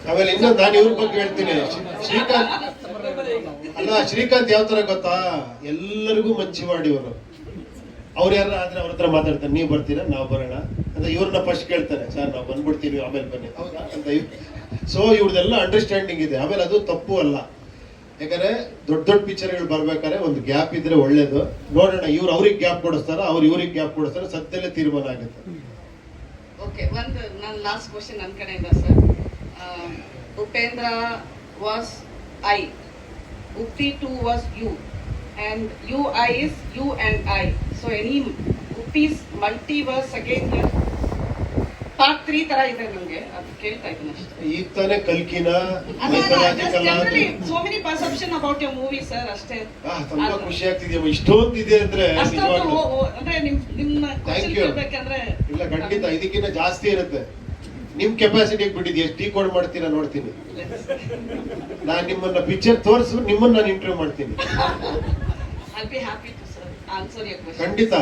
ಆಮೇಲೆ ಇನ್ನೊಂದು ನಾನು ಇವ್ರ ಬಗ್ಗೆ ಹೇಳ್ತೀನಿ. ಶ್ರೀಕಾಂತ್ ಅಲ್ಲ, ಶ್ರೀಕಾಂತ್ ಯಾವ ತರ ಗೊತ್ತಾ, ಎಲ್ಲರಿಗೂ ಮಂಚಿ ಮಾಡಿ ಇವರು. ಅವ್ರು ಯಾರ ಆದ್ರೆ ಅವ್ರ ಹತ್ರ ಮಾತಾಡ್ತಾರೆ, ನೀವು ಬರ್ತೀರಾ ನಾವು ಬರೋಣ ಅಂತ. ಇವ್ರನ್ನ ಫಸ್ಟ್ ಕೇಳ್ತಾರೆ, ಸರ್ ನಾವು ಬಂದ್ಬಿಡ್ತೀವಿ ಆಮೇಲೆ ಬನ್ನಿ ಹೌದಾ ಅಂತ. ಸೊ ಇವ್ರದೆಲ್ಲ ಅಂಡರ್ಸ್ಟ್ಯಾಂಡಿಂಗ್ ಇದೆ. ಆಮೇಲೆ ಅದು ತಪ್ಪು ಅಲ್ಲ, ಯಾಕಂದ್ರೆ ದೊಡ್ಡ ದೊಡ್ಡ ಪಿಕ್ಚರ್ಗಳು ಬರ್ಬೇಕಾದ್ರೆ ಒಂದು ಗ್ಯಾಪ್ ಇದ್ರೆ ಒಳ್ಳೇದು. ನೋಡೋಣ, ಇವ್ರು ಅವ್ರಿಗೆ ಗ್ಯಾಪ್ ಕೊಡಿಸ್ತಾರ, ಅವ್ರು ಇವ್ರಿಗೆ ಗ್ಯಾಪ್ ಕೊಡಿಸ್ತಾರ, ಸದ್ಯದಲ್ಲೇ ತೀರ್ಮಾನ ಆಗುತ್ತೆ. ಓಕೆ, ಒಂದು ನನ್ನ ಲಾಸ್ಟ್ ಕ್ವಶನ್ ನನ್ನ ಕಡೆಯಿಂದ sir. Upendra was I, Uppi 2 was you, and UI is you and I. So any Uppi's multiverse again part 3 ತರ ಇದೆ ನನಗೆ, ಅದು ಕೇಳ್ತಾ ಇದ್ದೀನಿ ಅಷ್ಟೇ. ಈಗ ತಾನೇ ಕಲ್ಕಿನ so many perception about your movie sir ಅಷ್ಟೇ. ತುಂಬಾ ಖುಷಿ ಆಗ್ತಿದೆಯಮ್ಮ, ಇಷ್ಟೊಂದು ಇದೆ ಅಂದ್ರೆ. ಅಂದ್ರೆ ನಿಮ್ಮ ಕ್ವೆಶ್ಚನ್ ಕೇಳಬೇಕಂದ್ರೆ ಇಲ್ಲ, ಖಂಡಿತ ಇದಕ್ಕಿಂತ ಜಾಸ್ತಿ ಇರುತ್ತೆ. ನಿಮ್ ಕೆಪಾಸಿಟಿಗೆ ಬಿಟ್ಟಿದ್ದು ಎಷ್ಟು ಡಿಕೋಡ್ ಮಾಡ್ತೀರಾ ನೋಡ್ತೀನಿ. ನಾನ್ ನಿಮ್ಮನ್ನ ಪಿಕ್ಚರ್ ತೋರಿಸು, ನಿಮ್ಮನ್ನ ನಾನು ಇಂಟರ್ವ್ಯೂ ಮಾಡ್ತೀನಿ. I'll be happy to sir answer your question. ಖಂಡಿತ.